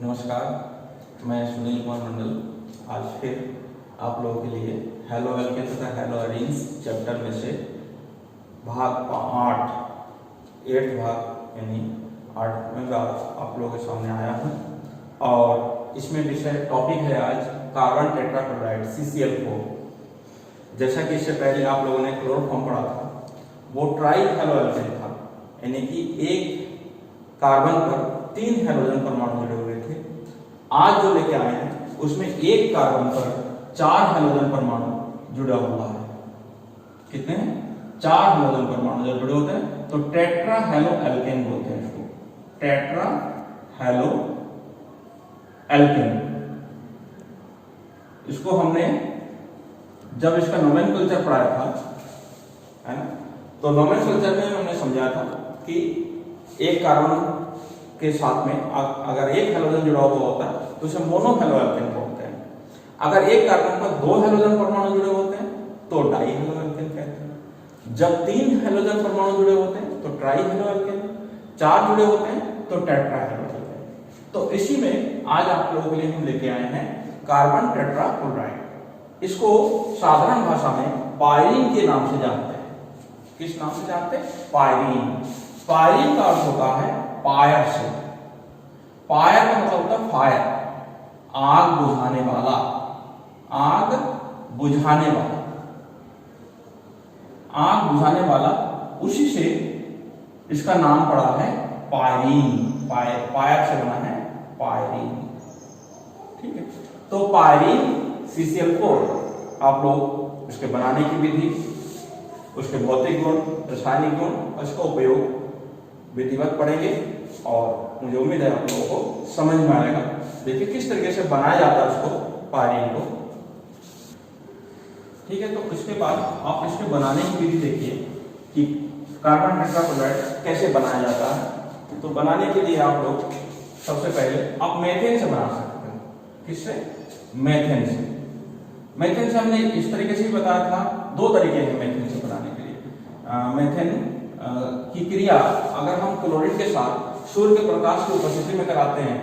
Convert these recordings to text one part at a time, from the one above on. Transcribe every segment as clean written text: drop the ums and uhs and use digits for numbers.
नमस्कार, मैं सुनील कुमार मंडल आज फिर आप लोगों के लिए हेलो एल्केन तथा हेलो एरीन्स चैप्टर में से भाग 8 भाग यानी 8वें भाग आप लोगों के सामने आया हूँ। और इसमें विषय टॉपिक है आज कार्बन टेट्राक्लोराइड CCl4। जैसा कि इससे पहले आप लोगों ने क्लोरोफॉर्म पढ़ा था, वो ट्राई हेलो एल्केन था, यानी कि एक कार्बन पर 3 हेलोजन परमाणु जुड़े हुए थे। आज जो लेके आए हैं उसमें एक कार्बन पर 4 हेलोजन परमाणु जुड़ा हुआ है। कितने? 4 हेलोजन परमाणु जब जुड़े होते हैं तो टेट्रा हेलो एल्केन बोलते हैं इसको, टेट्रा हेलो एल्केन। इसको हमने जब इसका नोमेनक्लेचर पढ़ाया था, है ना, तो नोमेनक्लेचर में हमने समझा था कि एक कार्बन के साथ में अगर एक हेलोजन जुड़ा हुआ होता है तो उसे मोनो हेलो एल्केन बोलते हैं। अगर एक कार्बन पर 2 हेलोजन परमाणु जुड़े होते हैं तो डाई हेलो एल्केन कहते हैं। जब 3 हेलोजन परमाणु जुड़े होते हैं तो ट्राई हेलो एल्केन, 4 जुड़े होते हैं तो टेट्रा हेलो एल्केन। तो इसी में आज आप लोगों के लिए हम लेके आए हैं कार्बन टेट्राक्लोराइड। इसको साधारण भाषा में पायरीन के नाम से जानते हैं। किस नाम से जानते हैं? पायरीन। पायरीन का अर्थ होता है फायर से। फायर का मतलब होता है फायर, आग बुझाने वाला, आग बुझाने वाला, आग बुझाने वाला, उसी से इसका नाम पड़ा है पायरीन। फायर से बना है पायरीन। ठीक है, तो पायरीन CCl4 आप लोग उसके बनाने की विधि, उसके भौतिक गुण, रासायनिक गुण और इसका उपयोग विधिवत पढ़ेंगे और मुझे उम्मीद है आप लोगों को समझ में आएगा। देखिए किस तरीके से बनाया जाता है उसको, पायरीन को। ठीक है, तो इसके बाद आप इसके बनाने की विधि देखिए कि कार्बन टेट्राक्लोराइड कैसे बनाया जाता है। तो बनाने के लिए आप लोग सबसे पहले आप मेथेन से बना सकते हैं। किससे? मेथेन से। मेथेन से हमने इस तरीके से ही बताया था, 2 तरीके हैं मेथेन से बनाने के लिए। मेथेन की क्रिया अगर हम क्लोरीन के साथ सूर्य के प्रकाश की उपस्थिति में कराते हैं,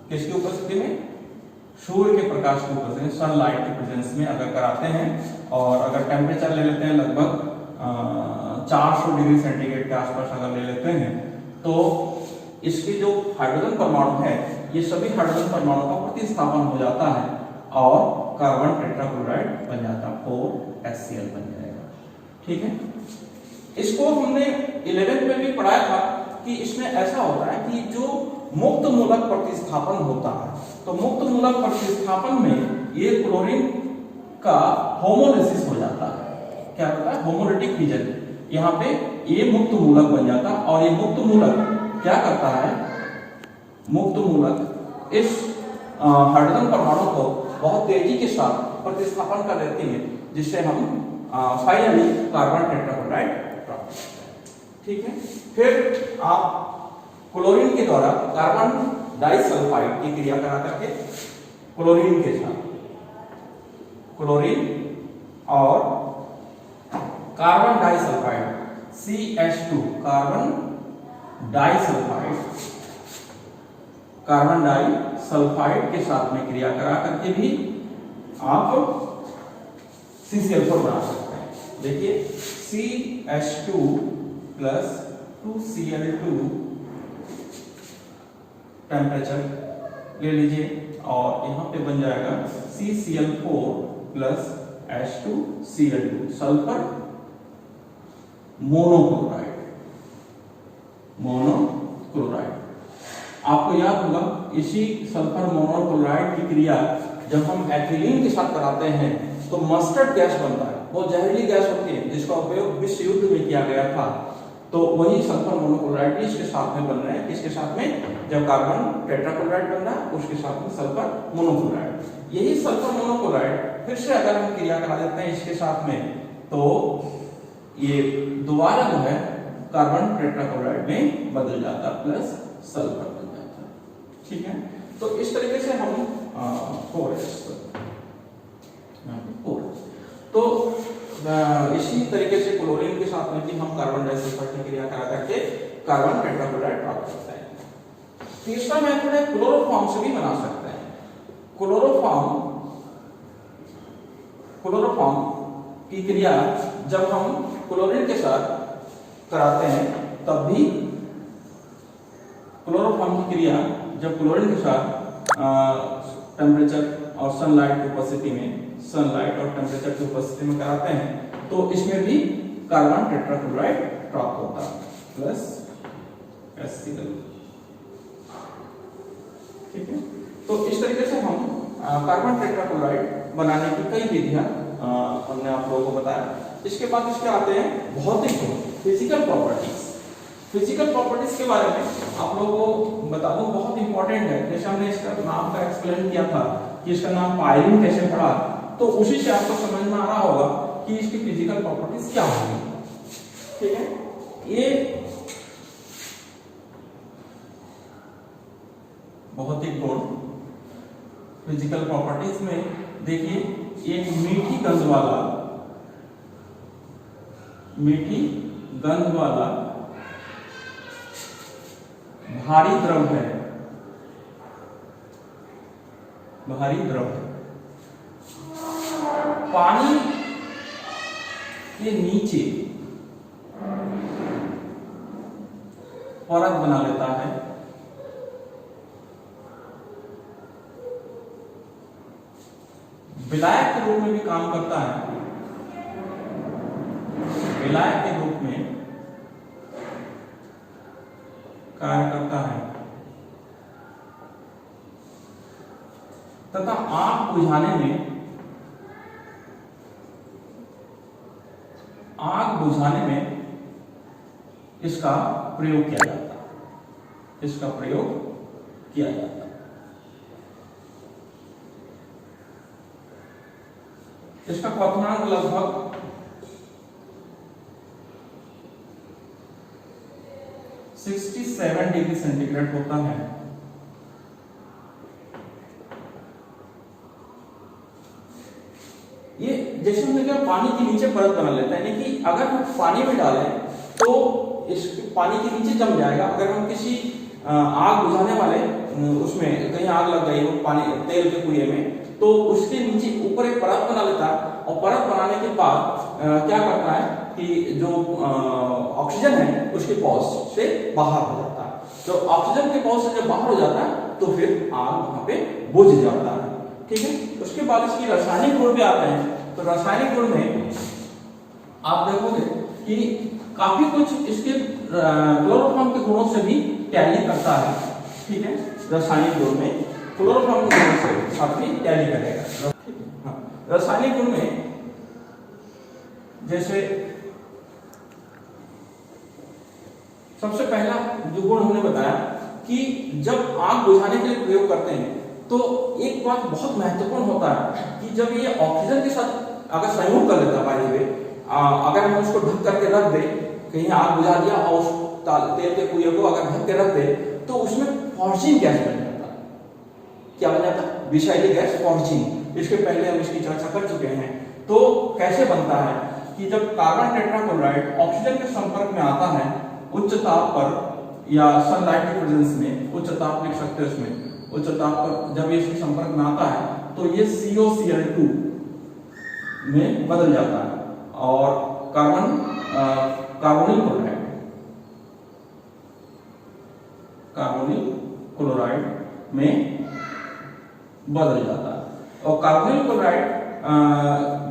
किसकी उपस्थिति में? सूर्य के प्रकाश की उपस्थिति में, सनलाइट की प्रेजेंस में अगर कराते हैं, और अगर टेम्परेचर ले लेते हैं लगभग 400 डिग्री सेंटीग्रेड के आसपास अगर ले लेते हैं, तो इसके जो हाइड्रोजन परमाणु है, ये सभी हाइड्रोजन परमाणु का प्रतिस्थापन हो जाता है और कार्बन टेट्राक्लोराइड बन जाता है, 4HCl बन जाएगा। ठीक है, इसको हमने 11th में भी पढ़ाया था कि इसमें ऐसा होता है कि जो मुक्त मूलक प्रतिस्थापन होता है, तो मुक्त मूलक प्रतिस्थापन में ये क्लोरीन का होमोलिसिस हो जाता है। क्या होता है? Homolytic region. यहाँ पे ये मुक्त मूलक बन जाता है और ये मुक्त मूलक क्या करता है? मुक्त मूलक इस हाइड्रोजन परमाणु को बहुत तेजी के साथ प्रतिस्थापन कर देती है, जिससे हम फाइनली कार्बन टेट्राक्लोराइड प्राप्त करते हैं। ठीक है, फिर आप क्लोरीन के द्वारा कार्बन डाइसल्फाइड की क्रिया करा करके क्लोरीन के साथ, क्लोरीन और carbon disulphide CH2, carbon disulphide, carbon disulphide के साथ में क्रिया करा करके भी आप CCl4 बना सकते हैं। देखिए CH2 प्लस 2Cl2, टेम्परेचर ले लीजिए और यहाँ पे बन जाएगा CCl4 plus H2Cl2, sulphur monochloride. Monochloride आपको याद होगा, इसी सल्फर मोनोक्लोराइड की क्रिया जब हम एथिलीन के साथ कराते हैं तो मस्टर्ड गैस बनता है। वो जहरीली गैस होती है जिसका उपयोग विश्व युद्ध में किया गया था। तो वही सल्फर मोनोक्लोराइड इसके साथ में बन रहा है। किसके साथ में? जब कार्बन टेट्राक्लोराइड बन रहा है उसके साथ में सल्फर मोनोक्लोराइड। यही सल्फर मोनोक्लोराइड फिर से अगर हम क्रिया करा देते हैं इसके साथ में, तो ये दोबारा जो है कार्बन टेट्राक्लोराइड में बदल जाता है, प्लस सल्फर बन जाता है। ठीक है, तो इस तरीके से हम 4S, तो इसी तरीके से क्लोरीन के साथ में भी हम कार्बन डाइसल्फाइड की क्रिया करा करके कार्बन टेट्राक्लोराइड प्राप्त करते हैं। तीसरा मेथड है क्लोरोफॉर्म से भी बना सकते हैं। क्लोरोफॉर्म की क्रिया जब हम क्लोरीन के साथ कराते हैं तब भी क्लोरोफॉर्म की क्रिया जब क्लोरीन के साथ टेम्परेचर और सनलाइट की उपस्थिति में कराते हैं तो इसमें भी कार्बन टेट्राक्लोराइड प्राप्त होता है प्लस HCl। ठीक है, तो इस तरीके से हम कार्बन टेट्राक्लोराइड बनाने की कई विधियां हमने आप लोगों को बताया। इसके बाद इसके आते हैं भौतिक गुण, फिजिकल प्रॉपर्टीज। फिजिकल प्रॉपर्टीज के बारे में आप लोगों को बता दूं, बहुत इंपॉर्टेंट है। जैसे हमने इसका नाम का एक्सप्लेन किया था कि इसका नाम पायरीन कैसे पड़ा, तो उसी से आपको समझ में आ रहा होगा कि इसकी फिजिकल प्रॉपर्टीज क्या होंगी। ठीक है, ये भौतिक गुण फिजिकल प्रॉपर्टीज में देखिए, एक मीठी गंध वाला भारी द्रव है। पानी के नीचे परत बना लेता है। विलायक के रूप में भी काम करता है। विलायक के रूप में कार्य करता है तथा आग बुझाने में इसका प्रयोग किया जाता है। इसका क्वथनांक लगभग 67 डिग्री सेंटीग्रेड होता है। ये जैसे हमने कहा पानी के नीचे परत बना लेता है, यानी कि अगर हम पानी में डालें तो इस पानी के नीचे जम जाएगा। अगर हम किसी आग बुझाने वाले उसमें कहीं आग लग गई हो पानी तेल के कुएं में, तो उसके नीचे ऊपर एक परत बना लेता है और परत बनाने के बाद क्या करता है कि जो ऑक्सीजन है उसके पॉज से बाहर हो जाता है। तो ऑक्सीजन के पॉज से जब बाहर हो जाता है तो फिर आग वहां पे बुझ जाता है। ठीक है, उसके बाद इसकी रासायनिक गुण भी आते हैं। तो रासायनिक गुण में आप देखोगे कि काफी कुछ इसके क्लोरोफॉर्म के गुणों से भी टैली करता है। ठीक है, रासायनिक गुण में क्लोरोफॉर्म के गुणों से काफी टैली करेगा। हाँ, रासायनिक गुण में जैसे सबसे पहला जो गुण हमने बताया कि जब आग बुझाने के लिए प्रयोग करते हैं तो एक बात बहुत महत्वपूर्ण होता है कि जब ये ऑक्सीजन के साथ अगर संयोग कर लेता है, अगर हम उसको ढक करके रख दे, कहीं आग बुझा दिया और उस तेल के कुएं को अगर ढक के रख दे तो उसमें फॉर्जिन गैस बन जाता है। क्या बन जाता है? विषैली गैस फॉर्जिन। इसके पहले हम इसकी चर्चा कर चुके हैं। तो कैसे बनता है कि जब कार्बन टेट्राक्लोराइड ऑक्सीजन के संपर्क में आता है उच्च ताप पर या सनलाइट के प्रेजेंस में, उच्च ताप लिख सकते हैं उसमें, उच्च ताप पर जब ये इसके संपर्क में आता है तो ये COCl2 में बदल जाता है और कार्बोनिल क्लोराइड में बदल जाता है। और कार्बोनिल क्लोराइड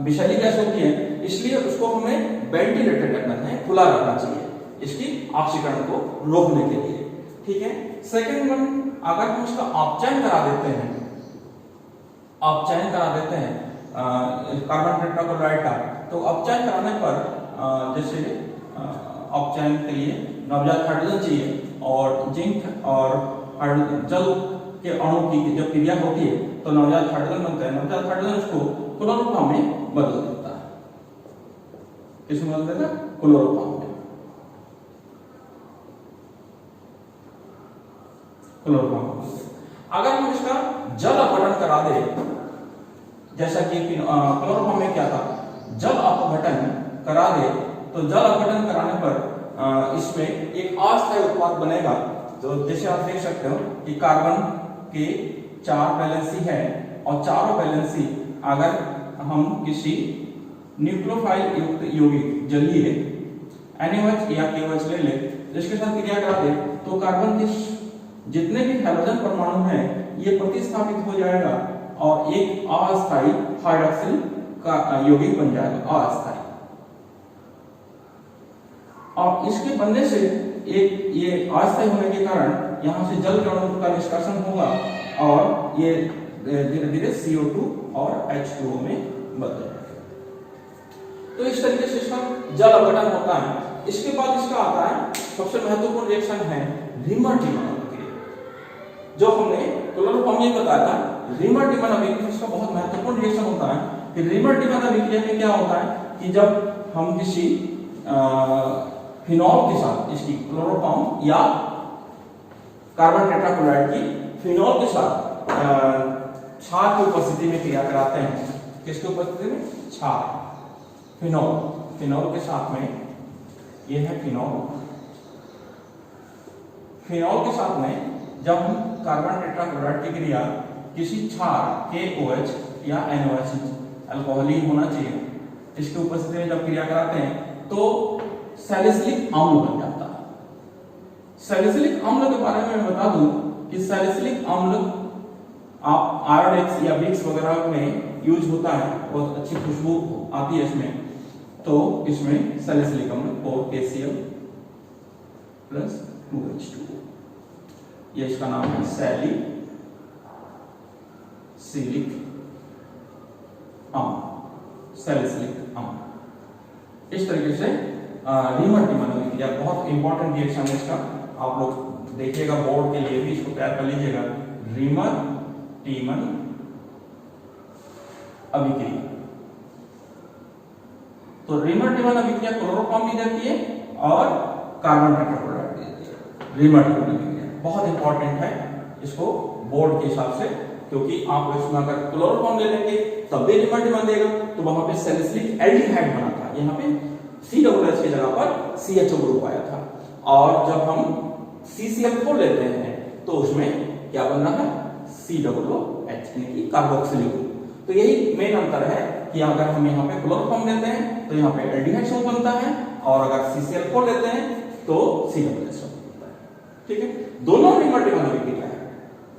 विषैली गैस होती है, इसलिए उसको हमें वेंटिलेटेड रखना है, खुला रखना चाहिए इसकी ऑक्सीकरण को रोकने के लिए। ठीक है, सेकेंड वन, अगर हम इसका अपचयन करा देते हैं कार्बन टेट्राक्लोराइड का, तो अपचयन कराने पर जैसे अपचयन के लिए नवजात हाइड्रोजन चाहिए और जिंक और जल के अणु की जब क्रिया होती है तो नवजात हाइड्रोजन बनता है। नवजात हाइड्रोजन उसको क्लोरोफॉर्म में बदल देता है। किसमें बदल देता है? क्लोरोफॉर्म में। अगर हम इसका जल अपघटन करा दे, जैसा कि क्लोरोफॉर्म में क्या था, जल अपघटन करा दे, तो जल अपघटन कराने पर इसमें एक अस्थायी उत्पाद बनेगा तो जैसे आप देख सकते हो कि कार्बन के 4 वैलेंसी है और चारों वैलेंसी अगर हम किसी न्यूक्लियोफाइल युक्त यौगिक जलीय NaOH या KOH ले ले, जिसके साथ क्रिया करा दे तो कार्बन के जितने भी हाइड्रोजन परमाणु हैं ये प्रतिस्थापित हो जाएगा और एक अस्थायी हाइड्रोक्सिल का यौगिक बन जाएगा, अस्थायी। और इसके बनने से एक ये अस्थायी होने के कारण यहाँ से जल अणु का निष्कासन होगा और ये धीरे धीरे CO2 और H2O में बदल जाएगा। तो इस तरीके से इसका जल अपघटन होता है। इसके बाद इसका आता है सबसे महत्वपूर्ण रिएक्शन है रीमर-टीमन अभिक्रिया। जो हमने क्लोरोफॉर्म में बताया था, रीमर-टीमन अभिक्रिया इसका बहुत महत्वपूर्ण रिएक्शन होता है कि रीमर-टीमन अभिक्रिया में क्या होता है कि जब हम किसी फिनॉल के साथ इसकी क्लोरोफॉर्म या कार्बन टेट्राक्लोराइड की फिनॉल के साथ क्षार की उपस्थिति में क्रिया कराते हैं। किसकी उपस्थिति में? क्षार, फिनॉल। फिनॉल के साथ में ये है फिनॉल। फिनॉल के साथ में जब हम कार्बन टेट्राक्लोराइड की क्रिया किसी क्षार KOH या NaOH, अल्कोहल ही होना चाहिए, इसकी उपस्थिति में जब क्रिया कराते हैं तो सैलिसिलिक अम्ल बन जाता है। सैलिसिलिक अम्ल के बारे में मैं बता दूं कि सैलिसिलिक अम्ल आप आयोडेक्स या विक्स वगैरह में यूज होता है, बहुत अच्छी खुशबू आती है इसमें। तो इसमें सैलिसिलिक अम्ल 4KCl प्लस 2H2O, ये इसका नाम है सैलिसिलिक अम्ल, सैलिसिलिक अम्ल। इस तरीके से रीमर-टीमन अभिक्रिया बहुत इंपॉर्टेंट रिएक्शन है इसका। आप लोग देखिएगा बोर्ड के लिए भी इसको तैयार कर लीजिएगा, रीमर-टीमन अभिक्रिया। तो रीमर-टीमन अभिक्रिया क्लोरोफॉर्म भी देती है और कार्बन टेट्राक्लोराइड भी देती है। रीमर-टीमन अभिक्रिया बहुत इंपॉर्टेंट है इसको बोर्ड के हिसाब से, क्योंकि आप इसमें अगर क्लोरोफॉर्म ले लेंगे तब भी रीमर-टीमन देगा तो वहां पे सैलिसिलिक एल्डिहाइड बना था, यहाँ पे COOH की जगह पर CHO ग्रुप आया था। और जब हम CCl खोल लेते हैं तो उसमें क्या बन रहा है? COOH यानी कि कार्बोक्सिल ग्रुप। तो यही मेन अंतर है कि अगर हम यहाँ पे क्लोरोफॉर्म लेते हैं तो यहाँ पे एल्डिहाइड समूह बनता है और अगर CCl खोल लेते हैं तो COOH समूह बनता है। ठीक है, दोनों रीमर-टीमन अभिक्रिया है।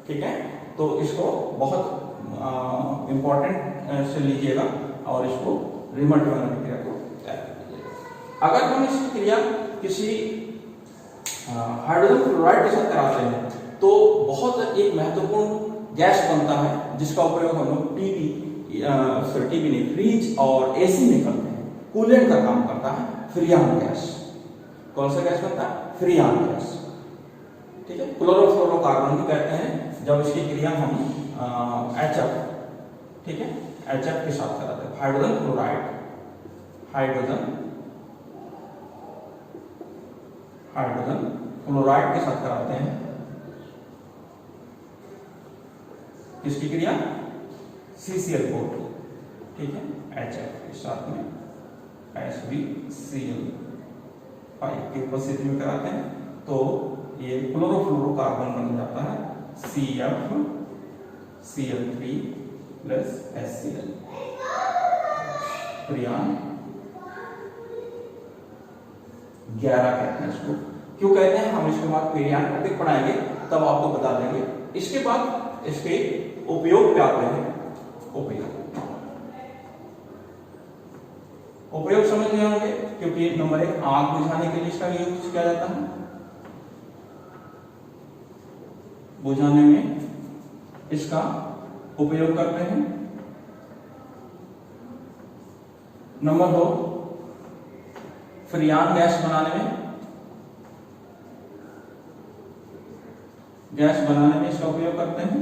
ठीक है, तो इसको बहुत इंपॉर्टेंट से लीजिएगा और इसको रीमर-टीमन अभिक्रिया को अगर हम इस क्रिया किसी हाइड्रोजन क्लोराइड के साथ कराते हैं तो बहुत एक महत्वपूर्ण गैस बनता है जिसका उपयोग हम लोग टीवी नहीं, फ्रिज और AC में करते हैं। कूलेंट का काम करता है फ्रियान गैस। कौन सा गैस बनता है? फ्रियान गैस। ठीक है, क्लोरोफ्लोरोकार्बन भी कहते हैं जब इसकी क्रिया हम HF, ठीक है, HF के साथ कराते हैं, हाइड्रोजन क्लोराइड, हाइड्रोजन क्लोराइड के साथ कराते हैं। किसकी क्रिया? CCl4, ठीक है, HF के साथ में HbCl5 की उपस्थिति में कराते हैं तो ये क्लोरोफ्लोरोकार्बन बन जाता है CfCl3 प्लस HCl, फ्रियान 11 कहते हैं इसको। क्यों कहते हैं? हम इसके बाद फ्रियान टॉपिक पढ़ाएंगे तब आपको बता देंगे। इसके बाद इसके उपयोग पे आते हैं। उपयोग समझ गए होंगे, क्योंकि नंबर 1 आग बुझाने के लिए इसका यूज किया जाता है। बुझाने में इसका उपयोग करते हैं। नंबर 2 फ्रियान गैस बनाने में, इसका उपयोग करते हैं।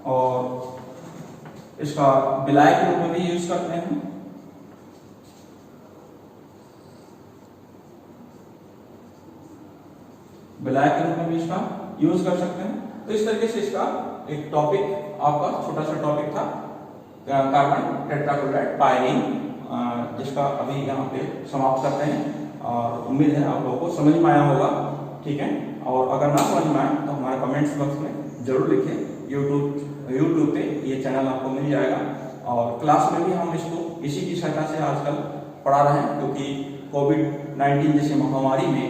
और इसका विलायक के रूप में भी यूज करते हैं। विलायक के रूप में भी इसका यूज कर सकते हैं। तो इस तरीके से इसका एक टॉपिक आपका छोटा सा टॉपिक था कार्बन टेट्राक्लोराइड पायरीन, जिसका अभी यहाँ पे समाप्त करते हैं और उम्मीद है आप लोगों को समझ में आया होगा, ठीक है। और अगर ना समझ में आए तो हमारे कमेंट्स बॉक्स में जरूर लिखें। यूट्यूब पे ये चैनल आपको मिल जाएगा, और क्लास में भी हम इसको इसी की सहायता से आजकल पढ़ा रहे हैं, क्योंकि कोविड-19 जैसी महामारी में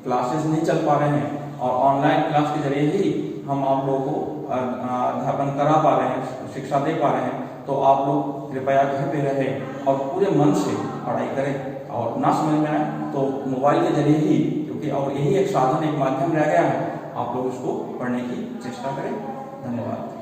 क्लासेस नहीं चल पा रहे हैं और ऑनलाइन क्लास के जरिए ही हम आप लोगों को अध्यापन करा पा रहे हैं, शिक्षा दे पा रहे हैं। तो आप लोग कृपया घर पे रहें और पूरे मन से पढ़ाई करें, और ना समझ में आए तो मोबाइल के जरिए ही, क्योंकि और यही एक साधन, एक माध्यम रह गया है, आप लोग उसको पढ़ने की चेष्टा करें। धन्यवाद।